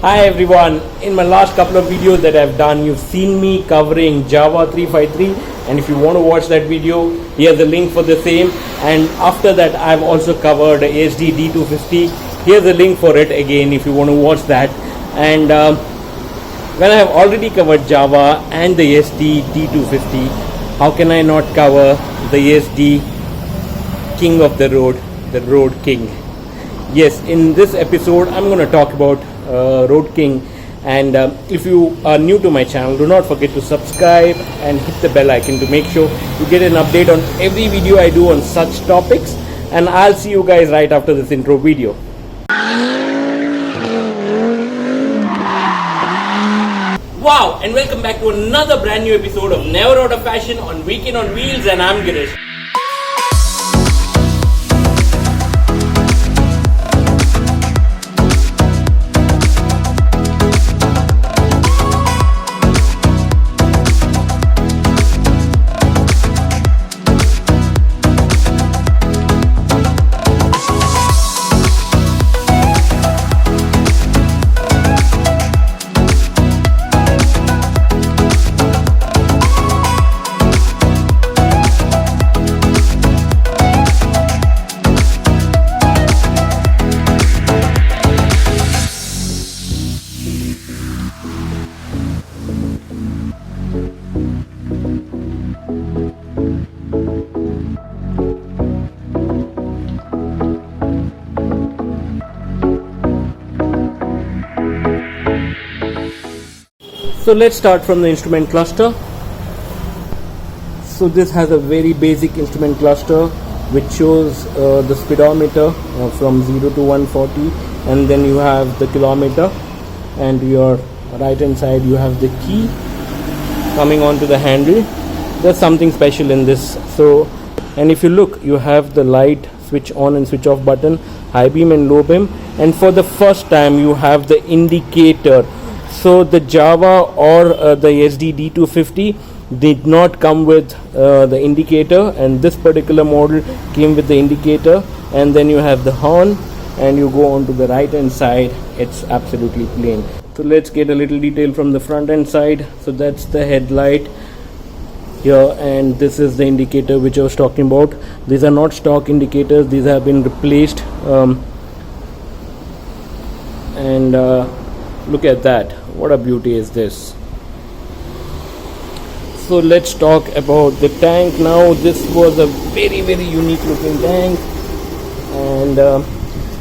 Hi everyone, in my last couple of videos that I've done, you've seen me covering Java 353, and if you want to watch that video, here's a link for the same. And after that, I've also covered Yezdi D250. Here's a link for it again if you want to watch that. And when I have already covered Java and the Yezdi D250, how can I not cover the Yezdi King of the Road King? Yes, in this episode, I'm going to talk about Roadking. And if you are new to my channel, do not forget to subscribe and hit the bell icon to make sure you get an update on every video I do on such topics. And I'll see you guys right after this intro video. Wow, and welcome back to another brand new episode of Never Out of Fashion on Weekend on Wheels, and I'm Girish. So let's start from the instrument cluster. So this has a very basic instrument cluster which shows the speedometer from 0 to 140, and then you have the kilometer, and your right hand side you have the key coming onto the handle. There's something special in this. So, and if you look, you have the light switch on and switch off button, high beam and low beam, and for the first time you have the indicator. So the Java or the Yezdi D250 did not come with the indicator, and this particular model came with the indicator. And then you have the horn, and you go on to the right hand side, it's absolutely plain. So let's get a little detail from the front end side. So that's the headlight here, and this is the indicator which I was talking about. These are not stock indicators, these have been replaced. Look at that, what a beauty is this. So let's talk about the tank now. This was a very unique looking tank, and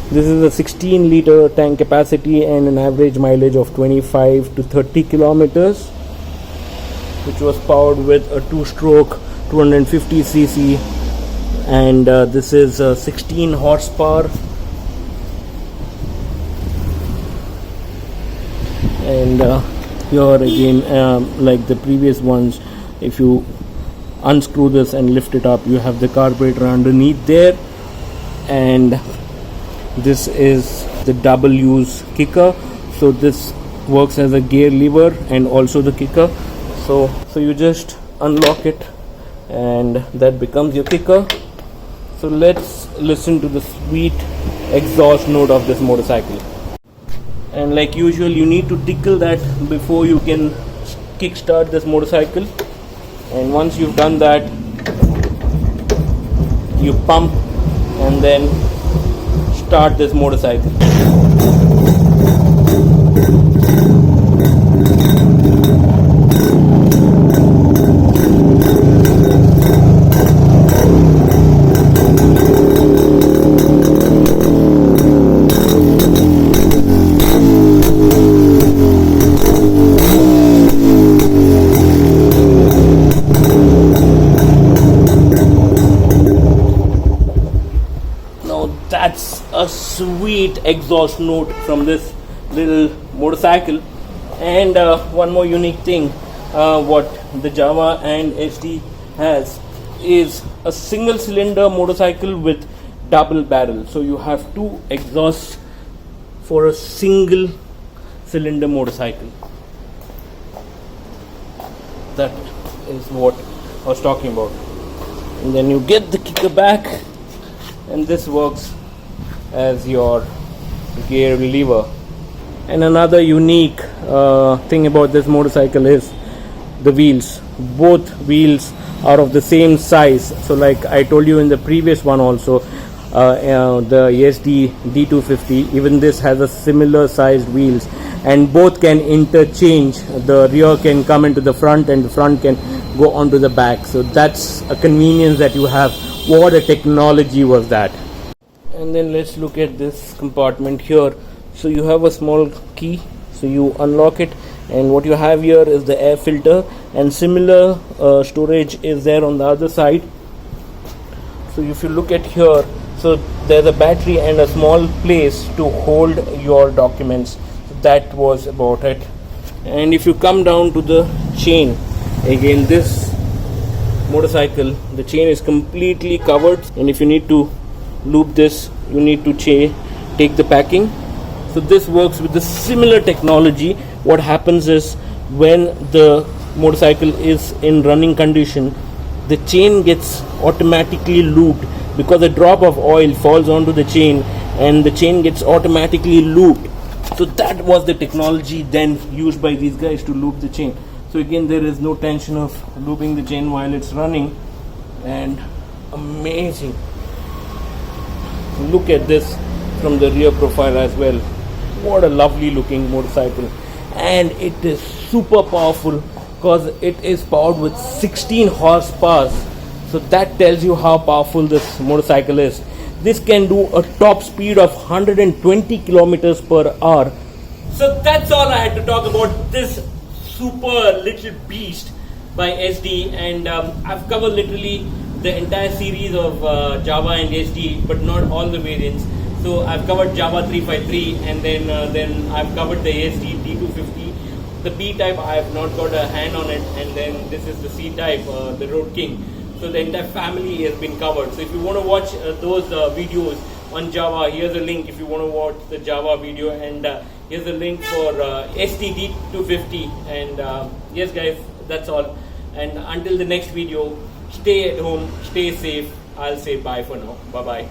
this is a 16 liter tank capacity and an average mileage of 25 to 30 kilometers, which was powered with a 2-stroke 250cc, and this is 16 horsepower. And here again, like the previous ones, if you unscrew this and lift it up, you have the carburetor underneath there. And this is the double use kicker, so this works as a gear lever and also the kicker. So you just unlock it and that becomes your kicker. So let's listen to the sweet exhaust note of this motorcycle. And like usual, you need to tickle that before you can kickstart this motorcycle. And once you've done that, you pump and then start this motorcycle. That's a sweet exhaust note from this little motorcycle. And one more unique thing, what the Java and Yezdi has is a single cylinder motorcycle with double barrel. So you have two exhausts for a single cylinder motorcycle. That is what I was talking about. And then you get the kicker back, and this works as your gear lever. And another unique thing about this motorcycle is the wheels. Both wheels are of the same size. So like I told you in the previous one also, the Yezdi D250, even this has a similar sized wheels, and both can interchange. The rear can come into the front and the front can go onto the back. So that's a convenience that you have. What a technology was that. And then let's look at this compartment here. So you have a small key, so you unlock it, and what you have here is the air filter, and similar storage is there on the other side. So if you look at here, so there's a battery and a small place to hold your documents. So that was about it. And if you come down to the chain, again this motorcycle, the chain is completely covered, and if you need to loop this, you need to take the packing. So this works with the similar technology. What happens is when the motorcycle is in running condition, the chain gets automatically looped because a drop of oil falls onto the chain and the chain gets automatically looped. So that was the technology then used by these guys to loop the chain. So again, there is no tension of looping the chain while it's running. And amazing. Look at this from the rear profile as well. What a lovely looking motorcycle. And it is super powerful because it is powered with 16 horsepower. So that tells you how powerful this motorcycle is. This can do a top speed of 120 kilometers per hour. So that's all I had to talk about this super little beast by SD. And I've covered literally the entire series of Java and SD, but not all the variants. So I've covered Java 353, and then I've covered the SD D250. The B type I have not got a hand on it, and then this is the C type, the Roadking. So the entire family has been covered. So if you want to watch those videos on Java, here's a link if you want to watch the Java video, and here's a link for SD D250. And yes guys, that's all. And until the next video, stay at home, stay safe. I'll say bye for now. Bye bye.